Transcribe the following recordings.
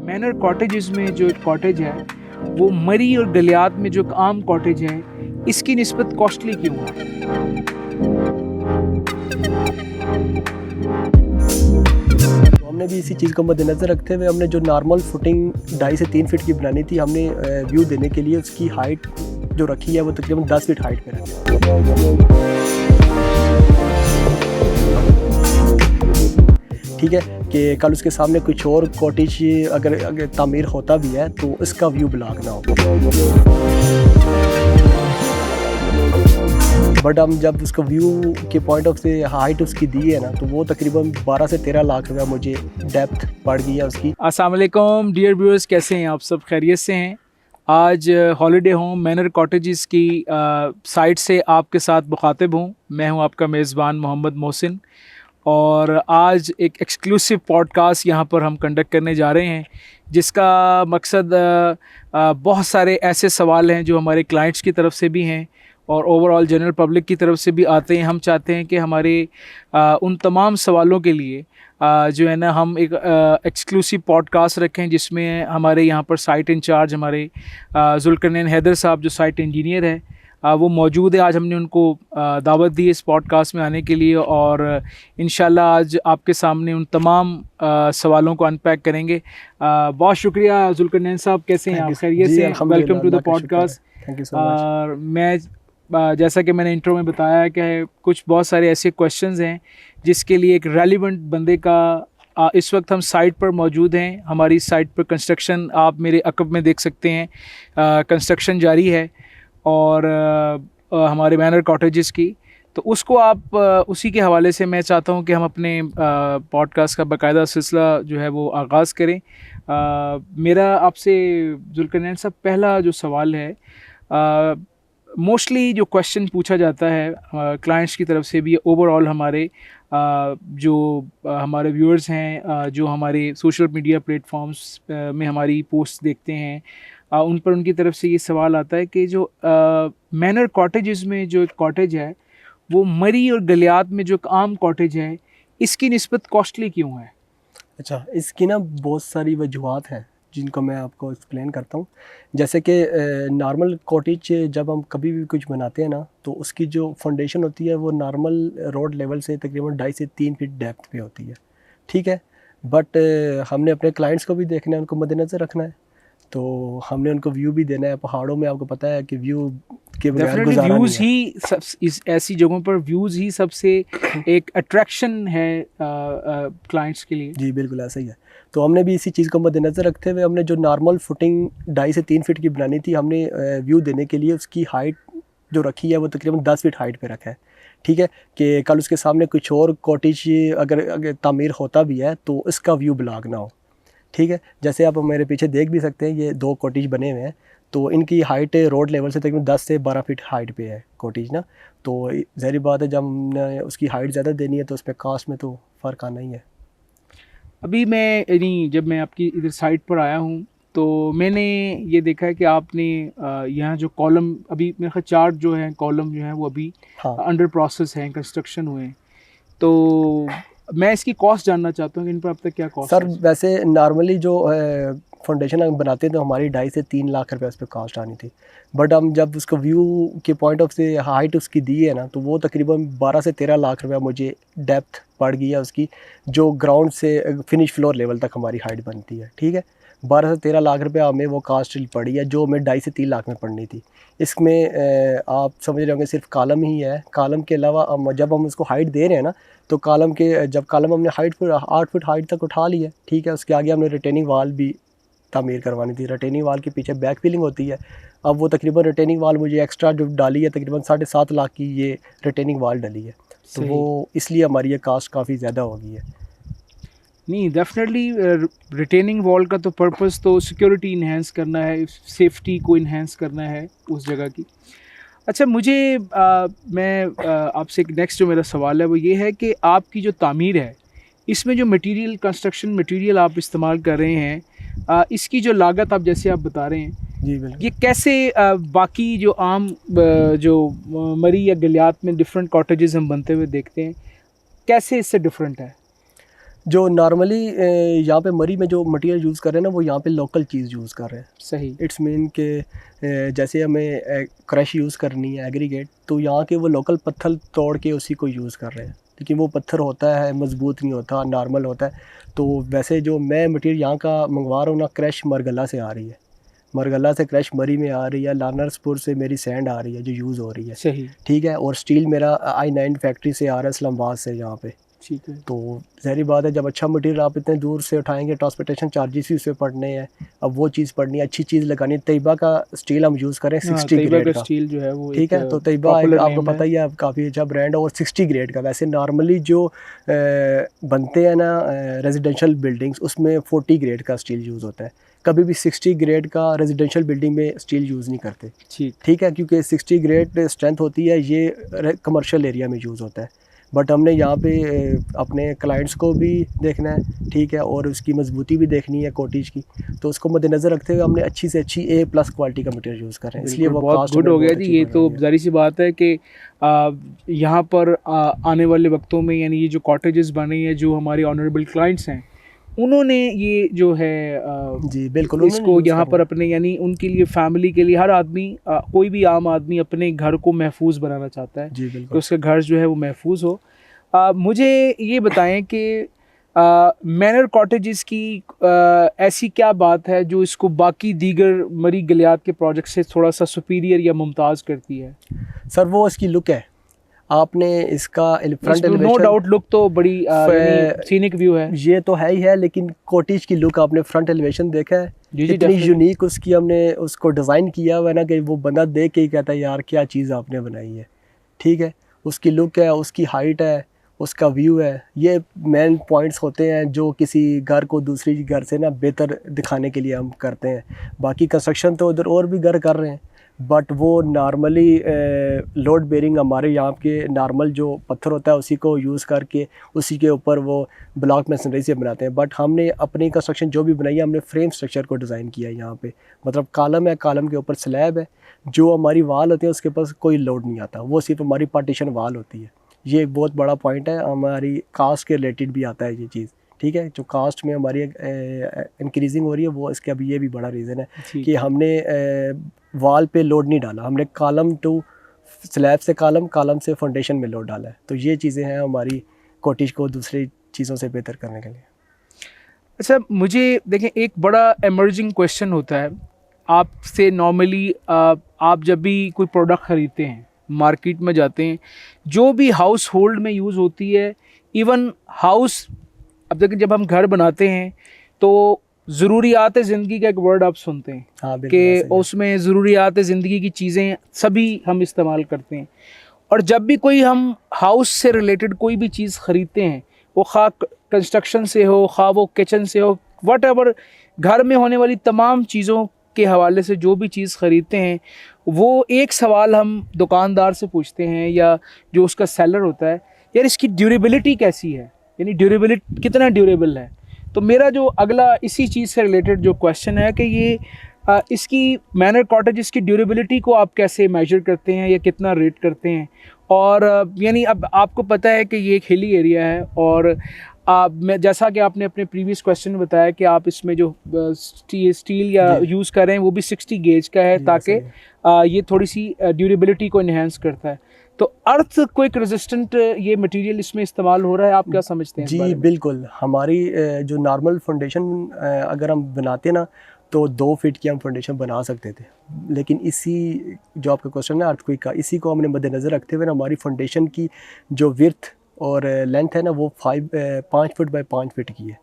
Manner cottages में जो एक कॉटेज है वो मरी और गलियात में जो एक आम कॉटेज है इसकी निस्बत कॉस्टली क्यों है? तो हमने भी इसी चीज़ को मद्देनज़र रखते हुए हमने जो नॉर्मल फुटिंग 2.5 से 3 फीट की बनानी थी, हमने व्यू देने के लिए उसकी हाइट जो रखी है वो तकरीबन 10 फीट हाइट पे रखी है। ठीक है कि कल उसके सामने कुछ और कॉटेज अगर तामीर होता भी है तो इसका व्यू ब्लॉक ना हो। बट हम जब उसको व्यू के पॉइंट ऑफ से हाइट उसकी दी है ना, तो वो तकरीबन 12 से 13 लाख रुपया मुझे डेप्थ पड़ गई है उसकी। अस्सलाम वालेकुम डियर व्यूअर्स, कैसे हैं आप सब? खैरियत से हैं? आज हॉलीडे होम मैनर कॉटेजेस की साइट से आपके साथ मुखातिब हूँ। मैं हूँ आपका मेज़बान मोहम्मद मोहसिन और आज एक एक्सक्लूसिव पॉडकास्ट यहाँ पर हम कंडक्ट करने जा रहे हैं जिसका मकसद बहुत सारे ऐसे सवाल हैं जो हमारे क्लाइंट्स की तरफ से भी हैं और ओवरऑल जनरल पब्लिक की तरफ से भी आते हैं। हम चाहते हैं कि हमारे उन तमाम सवालों के लिए जो है ना हम एक एक्सक्लूसिव पॉडकास्ट रखें जिसमें हमारे यहाँ पर साइट इंचार्ज हमारे जुल्करनैन हैदर साहब जो साइट इंजीनियर है वो मौजूद है। आज हमने उनको दावत दी इस पॉडकास्ट में आने के लिए और इंशाल्लाह आज आपके सामने उन तमाम सवालों को अनपैक करेंगे। बहुत शुक्रिया जुल्करनैन साहब, कैसे हैं आप? खैरियत से? Welcome to the podcast. Thank you so much. मैं जैसा कि मैंने इंट्रो में बताया कि कुछ बहुत सारे ऐसे क्वेश्चंस हैं जिसके लिए एक रेलिवेंट बंदे का इस वक्त हम साइट पर मौजूद हैं। हमारी साइट पर कंस्ट्रक्शन आप मेरे अकब में देख सकते हैं, कंस्ट्रक्शन जारी है और हमारे मैनर कॉटेजेस की, तो उसको आप उसी के हवाले से मैं चाहता हूं कि हम अपने पॉडकास्ट का बाकायदा सिलसिला जो है वो आगाज़ करें। मेरा आपसे जुल्करनैन साहब पहला जो सवाल है, मोस्टली जो क्वेश्चन पूछा जाता है क्लाइंट्स की तरफ से भी, ओवरऑल हमारे जो हमारे व्यूअर्स हैं जो हमारे सोशल मीडिया प्लेटफॉर्म्स में हमारी पोस्ट देखते हैं, उन पर उनकी तरफ से ये सवाल आता है कि जो मैनर कॉटेजेस में जो एक कॉटेज है वो मरी और गलियात में जो एक आम कॉटेज है इसकी निस्बत कॉस्टली क्यों है? अच्छा, इसकी ना बहुत सारी वजूहात हैं जिनको मैं आपको एक्सप्लेन करता हूँ। जैसे कि नॉर्मल कॉटेज जब हम कभी भी कुछ बनाते हैं ना, तो उसकी जो फाउंडेशन होती है वो नॉर्मल रोड लेवल से तकरीबन 2.5 से 3 फीट डेप्थ पे होती है। ठीक है, बट हमने अपने क्लाइंट्स को भी देखना है, उनको मद्देनज़र रखना है, तो हमने उनको व्यू भी देना है। पहाड़ों में आपको पता है कि व्यू के बगैर गुजारा नहीं व्यूज़ है। ही इस ऐसी जगहों पर व्यूज़ ही सबसे एक अट्रैक्शन है क्लाइंट्स के लिए। जी बिल्कुल ऐसा ही है। तो हमने भी इसी चीज़ को मद्देनज़र रखते हुए हमने जो नॉर्मल फुटिंग 2.5 से 3 फीट की बनानी थी, हमने व्यू देने के लिए उसकी हाइट जो रखी है वो तकरीबन 10 फीट हाइट पे रखा है। ठीक है कि कल उसके सामने कुछ और कॉटेज अगर तामीर होता भी है तो इसका व्यू ब्लॉक ना हो। ठीक है, जैसे आप मेरे पीछे देख भी सकते हैं, ये 2 कॉटेज बने हुए हैं, तो इनकी हाइट रोड लेवल से तकरीबन 10 से 12 फीट हाइट पे है कॉटेज ना। तो ज़ाहिर बात है जब हमने उसकी हाइट ज़्यादा देनी है तो उस पर कास्ट में तो फ़र्क आना ही है। अभी मैं जब मैं आपकी इधर साइट पर आया हूँ तो मैंने ये देखा है कि आपने यहाँ जो कॉलम अभी मेरे ख्याल 4 जो हैं कॉलम जो हैं वो अभी हाँ अंडर प्रोसेस हैं, कंस्ट्रक्शन हुए हैं, तो मैं इसकी कॉस्ट जानना चाहता हूँ कि इन पर अब तक क्या कॉस्ट सर, है? वैसे नॉर्मली जो फाउंडेशन हम बनाते हैं तो हमारी 2.5 से 3 लाख रुपए उस पर कास्ट आनी थी, बट हम जब उसको व्यू के पॉइंट ऑफ से हाइट उसकी दी है ना, तो वो तकरीबन 12 से 13 लाख रुपया मुझे डेप्थ पड़ गई है उसकी, जो ग्राउंड से फिनिश फ्लोर लेवल तक हमारी हाइट बनती है। ठीक है, 12 से 13 लाख रुपया हमें वो कास्ट पड़ी है जो हमें 2.5 से 3 लाख में पड़नी थी। इसमें आप समझ रहे होंगे सिर्फ कॉलम ही है। कॉलम के अलावा जब हम उसको हाइट दे रहे हैं ना, तो कॉलम के जब कॉलम हमने हाइट पर 8 फुट हाइट तक उठा ली है, ठीक है, उसके आगे हमने रिटेनिंग वाल भी तामीर करवानी थी। रिटेनिंग वाल के पीछे बैक फिलिंग होती है। अब वो तकरीबन रिटेनिंग वाल मुझे एक्स्ट्रा जो डाली है तकरीबन 7.5 लाख की ये रिटेनिंग वाल डली है, तो वो इसलिए हमारी ये कास्ट काफ़ी ज़्यादा हो गई है। नहीं, डेफिनेटली रिटेनिंग वॉल का तो पर्पस तो सिक्योरिटी इन्हेंस करना है, सेफ्टी को इन्हेंस करना है उस जगह की। अच्छा, मुझे मैं आपसे एक नेक्स्ट जो मेरा सवाल है वो ये है कि आपकी जो तामीर है इसमें जो मटेरियल, कंस्ट्रक्शन मटेरियल आप इस्तेमाल कर रहे हैं, इसकी जो लागत आप जैसे आप बता रहे हैं, जी बिल्कुल। ये कैसे बाकी जो आम जो मरी या गलियात में डिफरेंट कॉटेजेस हम बनते हुए देखते हैं, कैसे इससे डिफरेंट है? जो नॉर्मली यहाँ पे मरी में जो मटेरियल यूज़ कर रहे हैं ना, वो यहाँ पे लोकल चीज़ यूज़ कर रहे हैं। सही। इट्स मीन के जैसे हमें क्रश यूज़ करनी है एग्रीगेट, तो यहाँ के वो लोकल पत्थर तोड़ के उसी को यूज़ कर रहे हैं, लेकिन वो पत्थर होता है मज़बूत नहीं होता, नॉर्मल होता है। तो वैसे जो मैं मटेरियल यहाँ का मंगवा रहा हूँ ना, क्रश मरगला से आ रही है, मरगला से क्रश मरी में आ रही है, लानर्सपुर से मेरी सैंड आ रही है जो यूज़ हो रही है। सही। ठीक है, और स्टील मेरा I9 फैक्ट्री से आ रहा है, इस्लामाबाद से यहाँ पे। ठीक है। तो ज़ाहिर बात है, जब अच्छा मटेरियल आप इतने दूर से उठाएंगे, ट्रांसपोर्टेशन चार्जेस भी उससे पड़ने हैं। अब वो चीज़ पड़नी है, अच्छी चीज़ लगानी है। तैयबा का स्टील हम यूज़ करें 60 तैयबा ग्रेड का का स्टील जो है वो ठीक है। तो तैयबा आपको पता ही है, काफ़ी अच्छा ब्रांड है, और 60 ग्रेड का। वैसे नॉर्मली जो बनते हैं ना रेजिडेंशियल बिल्डिंग्स, उसमें 40 ग्रेड का स्टील यूज़ होता है। कभी भी 60 ग्रेड का रेजिडेंशियल बिल्डिंग में स्टील यूज़ नहीं करते। ठीक है, क्योंकि 60 ग्रेड स्ट्रेंथ होती है, ये कमर्शियल एरिया में यूज़ होता है। बट हमने यहाँ पे अपने क्लाइंट्स को भी देखना है, ठीक है, और उसकी मजबूती भी देखनी है कॉटेज की। तो उसको मद्देनज़र रखते हुए हमने अच्छी से अच्छी A+ क्वालिटी का मटेरियल यूज़ कर रहे हैं, इसलिए वो बहुत गुड हो गया जी। ये तो जारी सी बात है कि यहाँ पर आने वाले वक्तों में, यानी ये जो कॉटेजेस बन रही हैं, जो हमारे ऑनरेबल क्लाइंट्स हैं, उन्होंने ये जो है जी बिल्कुल इसको यहाँ पर अपने, यानी उनके लिए, फैमिली के लिए, हर आदमी, कोई भी आम आदमी अपने घर को महफूज बनाना चाहता है जी, कि उसका घर जो है वो महफूज हो। मुझे ये बताएं कि मैनर कॉटेजेस की ऐसी क्या बात है जो इसको बाकी दीगर मरी गलियात के प्रोजेक्ट से थोड़ा सा सुपीरियर या मुमताज़ करती है? सर वो इसकी लुक है। आपने इसका front elevation, no doubt look तो बड़ी सीनिक व्यू है, ये तो है ही है, लेकिन कॉटेज की लुक आपने फ्रंट एलिवेशन देखा है, इतनी यूनिक उसकी हमने उसको डिज़ाइन किया हुआ है ना, कि वो बंदा देख के ही कहता है यार क्या चीज़ आपने बनाई है। ठीक है, उसकी लुक है, उसकी हाइट है, उसका व्यू है, ये मेन पॉइंट्स होते हैं जो किसी घर को दूसरी घर से ना बेहतर दिखाने के लिए हम करते हैं। बाकी कंस्ट्रक्शन तो उधर और भी घर कर रहे हैं, बट वो नॉर्मली लोड बेरिंग हमारे यहाँ के नॉर्मल जो पत्थर होता है उसी को यूज़ करके उसी के ऊपर वो ब्लॉक मैसनरी से बनाते हैं। बट हमने अपनी कंस्ट्रक्शन जो भी बनाई है, हमने फ्रेम स्ट्रक्चर को डिज़ाइन किया है यहाँ पे। मतलब कॉलम है, कॉलम के ऊपर स्लैब है, जो हमारी वाल होती है उसके पास कोई लोड नहीं आता, वो सिर्फ हमारी पार्टीशन वाल होती है। ये एक बहुत बड़ा पॉइंट है, हमारी कास्ट के रिलेटेड भी आता है ये चीज़। ठीक है, जो कास्ट में हमारी इंक्रीजिंग हो रही है, वो इसका भी ये भी बड़ा रीज़न है कि हमने वॉल पे लोड नहीं डाला, हमने कॉलम टू स्लैब से कॉलम, कॉलम से फाउंडेशन में लोड डाला है। तो ये चीज़ें हैं हमारी कॉटेज को दूसरी चीज़ों से बेहतर करने के लिए। अच्छा, मुझे देखें, एक बड़ा एमर्जिंग क्वेश्चन होता है आपसे नॉर्मली, आप जब भी कोई प्रोडक्ट ख़रीदते हैं, मार्केट में जाते हैं, जो भी हाउस होल्ड में यूज़ होती है, इवन हाउस, अब देखिए जब हम घर बनाते हैं तो ज़रूरियात ज़िंदगी का एक वर्ड आप सुनते हैं, हाँ, कि उसमें ज़रूरियात ज़िंदगी की चीज़ें सभी हम इस्तेमाल करते हैं। और जब भी कोई हम हाउस से रिलेटेड कोई भी चीज़ ख़रीदते हैं, वो खा कंस्ट्रक्शन से हो, खा वो किचन से हो, वट घर में होने वाली तमाम चीज़ों के हवाले से जो भी चीज़ ख़रीदते हैं, वो एक सवाल हम दुकानदार से पूछते हैं या जो उसका सेलर होता है, यार इसकी ड्यूरेबिलिटी कैसी है, यानी ड्यूरेबिलिटी कितना ड्यूरेबल है। तो मेरा जो अगला इसी चीज़ से रिलेटेड जो क्वेश्चन है कि ये इसकी मैनर कॉटेजेस की ड्यूरेबिलिटी को आप कैसे मेजर करते हैं या कितना रेट करते हैं? और यानी अब आपको पता है कि ये एक हिली एरिया है, और मैं जैसा कि आपने अपने प्रीवियस क्वेश्चन में बताया कि आप इसमें जो स्टील या यूज़ कर रहे हैं वो भी 60 गेज का है, ताकि ये थोड़ी सी ड्यूरेबिलिटी को इन्हेंस करता है। तो अर्थ क्विक रेजिस्टेंट ये मटेरियल इसमें इस्तेमाल हो रहा है, आप क्या समझते हैं? जी बिल्कुल, हमारी जो नॉर्मल फाउंडेशन अगर हम बनाते ना, तो 2 फीट की हम फाउंडेशन बना सकते थे, लेकिन इसी जो आपका क्वेश्चन है अर्थक्वेक का, इसी को हमने मद्देनज़र रखते हुए हमारी फाउंडेशन की जो विड्थ और लेंथ है ना, वो 5 फुट बाई 5 फीट की है।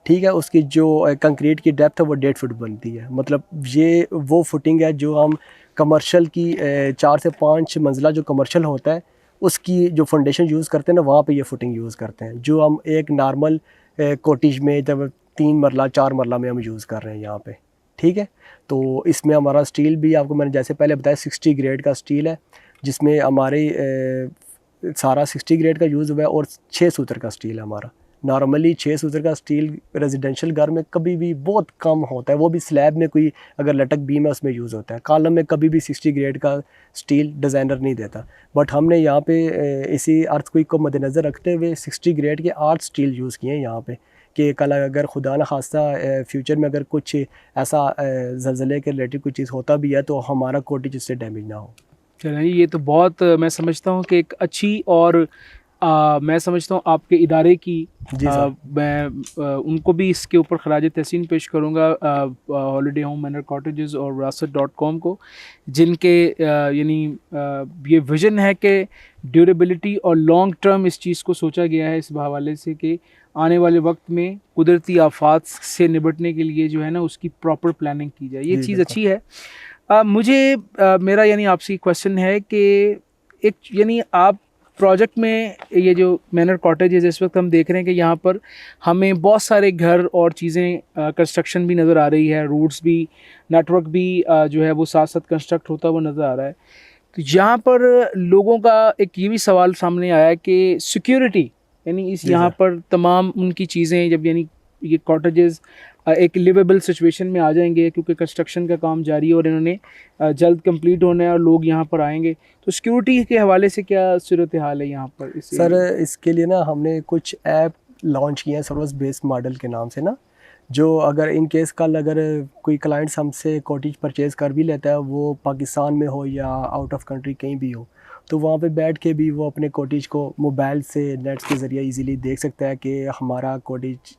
ठीक है, उसकी जो कंक्रीट की डेप्थ है वो 1.5 फुट बनती है। मतलब ये वो फुटिंग है जो हम कमर्शियल की 4 से 5 मंजिला जो कमर्शियल होता है उसकी जो फाउंडेशन यूज़ करते हैं ना, वहाँ पे ये फुटिंग यूज़ करते हैं, जो हम एक नॉर्मल कॉटेज में जब 3 मरला 4 मरला में हम यूज़ कर रहे हैं यहाँ पे। ठीक है, तो इसमें हमारा स्टील भी आपको मैंने जैसे पहले बताया 60 ग्रेड का स्टील है, जिसमें हमारे सारा 60 ग्रेड का यूज़ हुआ है, और 6 सूत्र का स्टील है हमारा। नॉर्मली 6 सूत्र का स्टील रेजिडेंशियल घर में कभी भी बहुत कम होता है, वो भी स्लैब में कोई अगर लटक बीम है उसमें यूज़ होता है। कॉलम में कभी भी 60 ग्रेड का स्टील डिज़ाइनर नहीं देता, बट हमने यहाँ पे इसी अर्थक्वेक को मद्देनज़र रखते हुए 60 ग्रेड के 8 स्टील यूज़ किए हैं यहाँ पे, कि कल अगर खुदा न खास्ता फ्यूचर में अगर कुछ ऐसा ज़लज़ले के रिलेटेड कुछ चीज़ होता भी है तो हमारा कॉटेज उससे डैमेज ना हो। चलें, ये तो बहुत मैं समझता हूँ कि एक अच्छी और मैं समझता हूँ आपके इदारे की जी सर। मैं उनको भी इसके ऊपर खराज तहसीन पेश करूँगा हॉलीडे होम मैनर कॉटेजेस और विरासत.com को, जिनके यानी ये विज़न है कि ड्यूरेबिलिटी और लॉन्ग टर्म इस चीज़ को सोचा गया है इस हवाले से कि आने वाले वक्त में कुदरती आफात से निपटने के लिए जो है ना उसकी प्रॉपर प्लानिंग की जाए। ये जी चीज़ बिल्कुल। अच्छी है। मुझे मेरा यानी आपसे क्वेश्चन है कि एक यानी आप प्रोजेक्ट में ये जो मैनर कॉटेजेस इस वक्त हम देख रहे हैं कि यहाँ पर हमें बहुत सारे घर और चीज़ें कंस्ट्रक्शन भी नज़र आ रही है, रोड्स भी, नेटवर्क भी जो है वो साथ साथ कंस्ट्रक्ट होता हुआ नज़र आ रहा है। तो यहाँ पर लोगों का एक ये भी सवाल सामने आया है कि सिक्योरिटी यानी इस जी यहाँ सर। पर तमाम उनकी चीज़ें जब यानी ये कॉटेजेस एक लिवेबल सिचुएशन में आ जाएंगे क्योंकि कंस्ट्रक्शन का काम जारी है और इन्होंने जल्द कंप्लीट होना है और लोग यहाँ पर आएंगे, तो सिक्योरिटी के हवाले से क्या सूरत हाल है यहाँ पर इस सर एरिया में? इसके लिए ना हमने कुछ ऐप लॉन्च किए हैं सर्विस बेस्ड मॉडल के नाम से ना, जो अगर इन केस कल अगर कोई क्लाइंट्स हमसे कॉटेज परचेज़ कर भी लेता है, वो पाकिस्तान में हो या आउट ऑफ कंट्री कहीं भी हो, तो वहाँ पे बैठ के भी वो अपने कॉटेज को मोबाइल से नेट के ज़रिए इजीली देख सकता है कि हमारा कॉटेज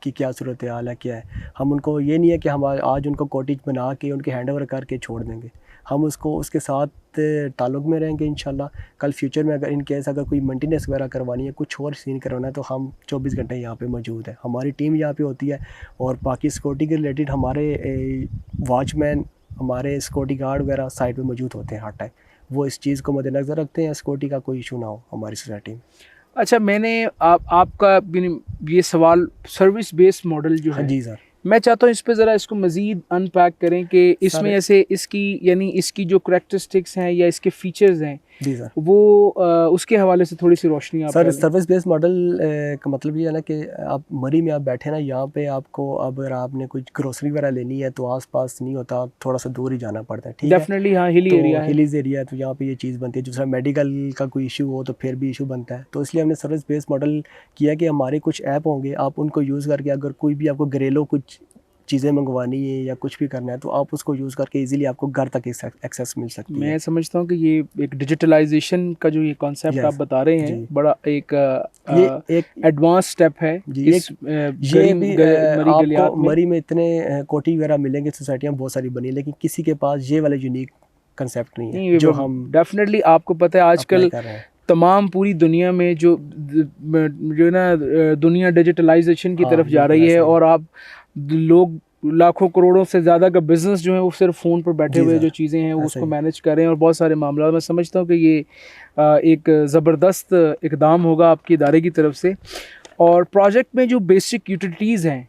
की क्या सूरत हाल है, क्या है। हम उनको ये नहीं है कि हम आज उनको कॉटेज बना के उनके हैंड ओवर करके छोड़ देंगे, हम उसको उसके साथ ताल्लुक़ में रहेंगे इंशाल्लाह। कल फ्यूचर में अगर इन केस अगर कोई मेंटेनेंस वगैरह करवानी है, कुछ और सीन करवाना है, तो हम 24 घंटे यहाँ पे मौजूद हैं, हमारी टीम यहाँ पे होती है। और बाकी सिक्योरिटी के रिलेटेड हमारे वॉचमैन, हमारे सिक्योरिटी गार्ड वगैरह साइड पे मौजूद होते हैं हर टाइम, वो इस चीज़ को मद्देनज़र रखते हैं सिक्योरिटी का कोई इशू ना हो हमारी सोसाइटी में। अच्छा, मैंने आपका ये सवाल सर्विस बेस्ड मॉडल जो हाँ है, जी सर। मैं चाहता हूँ इस पे ज़रा इसको मज़ीद अनपैक करें कि इसमें सर ऐसे इसकी यानी इसकी जो करैक्टरिस्टिक्स हैं या इसके फीचर्स हैं जी सर। वो उसके हवाले से थोड़ी सी रोशनी आप सर डालें। सर्विस बेस्ड मॉडल का मतलब ये है ना कि आप मरी में आप बैठे ना, यहाँ पे आपको अगर आपने कुछ ग्रोसरी वगैरह लेनी है तो आसपास नहीं होता, थोड़ा सा दूर ही जाना पड़ता है, ठीक है। डेफिनेटली हाँ, हिली तो एरिया है। हिलीज एरिया है तो यहाँ पे ये चीज़ बनती है। दूसरा मेडिकल का कोई इशू हो तो फिर भी इशू बनता है, तो इसलिए हमने सर्विस बेस्ड मॉडल किया कि हमारे कुछ ऐप होंगे, आप उनको यूज़ करके अगर कोई भी आपको घरेलू कुछ चीज़ें मंगवानी है या कुछ भी करना है तो आप उसको यूज़ करके इजीली आपको घर तक एक्सेस मिल सकती है। मैं समझता हूँ कि ये एक डिजिटलाइजेशन का जो ये कॉन्सेप्ट आप यस बता रहे हैं जी। बड़ा एक ये एक एडवांस स्टेप है जी इस ये भी मरी आपको गलियात में। मरी में इतने कोठी वगैरह मिलेंगे, सोसाइटियाँ बहुत सारी बनी है, लेकिन किसी के पास ये वाला यूनिक कंसेप्ट नहीं है जो हम डेफिनेटली आपको पता है अप्लाई आजकल कर रहे हैं। तमाम पूरी दुनिया में जो ना दुनिया डिजिटलाइजेशन की हाँ तरफ जा बिल्कुल रही है ऐसा ही। और आप लोग लाखों करोड़ों से ज़्यादा का बिजनेस जो है वो सिर्फ फ़ोन पर बैठे जी हुए सर जो चीज़ें हैं वो ऐसा उसको ही। मैनेज कर रहे हैं और बहुत सारे मामला मैं समझता हूँ कि ये एक ज़बरदस्त इकदाम होगा आपके इदारे की तरफ से। और प्रोजेक्ट में जो बेसिक यूटिलिटीज़ हैं,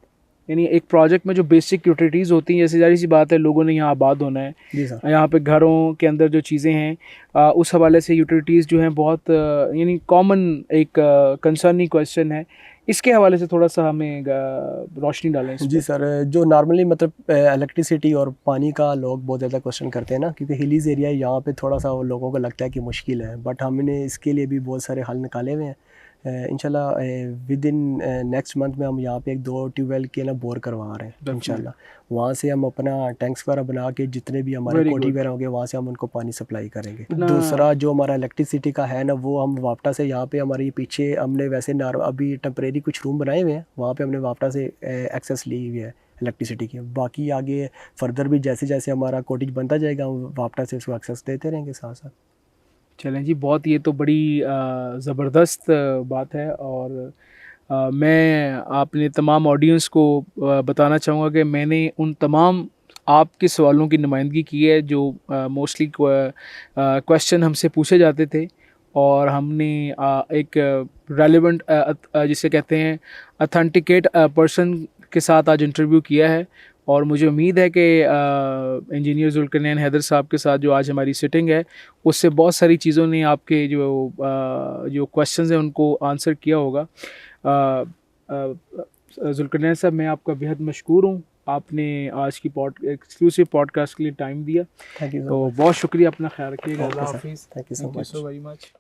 यानी एक प्रोजेक्ट में जो बेसिक यूटिलिटीज़ होती हैं, जैसे जाहिर सी बात है लोगों ने यहाँ आबाद होना है, जी सर। यहाँ पे घरों के अंदर जो चीज़ें हैं उस हवाले से यूटिलिटीज़ जो हैं बहुत यानी कॉमन एक कंसर्निंग क्वेश्चन है, इसके हवाले से थोड़ा सा हमें रोशनी डालें इस जी पे। सर, जो नॉर्मली मतलब इलेक्ट्रिसिटी और पानी का लोग बहुत ज़्यादा क्वेश्चन करते हैं ना, क्योंकि हिलीज़ एरिया है यहाँ पे थोड़ा सा लोगों को लगता है कि मुश्किल है, बट हमने इसके लिए भी बहुत सारे हल निकाले हुए हैं। इंशाल्लाह विद इन नेक्स्ट मंथ में हम यहाँ पे 1-2 ट्यूबवेल के ना बोर करवा रहे हैं इंशाल्लाह। वहाँ से हम अपना टैंक्स वगैरह बना के जितने भी हमारे Very कोठी good. वगैरह होंगे वहाँ से हम उनको पानी सप्लाई करेंगे। ना- दूसरा जो हमारा इलेक्ट्रिसिटी का है ना, वो हम वापटा से यहाँ पे हमारे पीछे हमने वैसे अभी टेम्परेरी कुछ रूम बनाए हुए हैं, वहाँ पे हमने वापटा से एक्सेस ली हुई है इलेक्ट्रिसिटी की। बाकी आगे फर्दर भी जैसे जैसे हमारा कोटेज बनता जाएगा हम वापटा से उसको एक्सेस देते रहेंगे साथ साथ। चलें जी, बहुत ये तो बड़ी ज़बरदस्त बात है और मैं अपने तमाम ऑडियंस को बताना चाहूँगा कि मैंने उन तमाम आपके सवालों की नुमाइंदगी की है जो मोस्टली क्वेश्चन हमसे पूछे जाते थे और हमने एक रेलेवेंट जिसे कहते हैं अथेंटिकेट पर्सन के साथ आज इंटरव्यू किया है और मुझे उम्मीद है कि इंजीनियर जुल्करनैन हैदर साहब के साथ जो आज हमारी सिटिंग है उससे बहुत सारी चीज़ों ने आपके जो क्वेश्चंस हैं उनको आंसर किया होगा। जुल्करनैन साहब, मैं आपका बेहद मशकूर हूँ, आपने आज की एक्सक्लूसिव पॉडकास्ट के लिए टाइम दिया, थैंक यू तो बहुत शुक्रिया, अपना ख्याल रखिएगा। ओके अल्लाह सर, हाफिज़। Thank you so thank you much. So very much.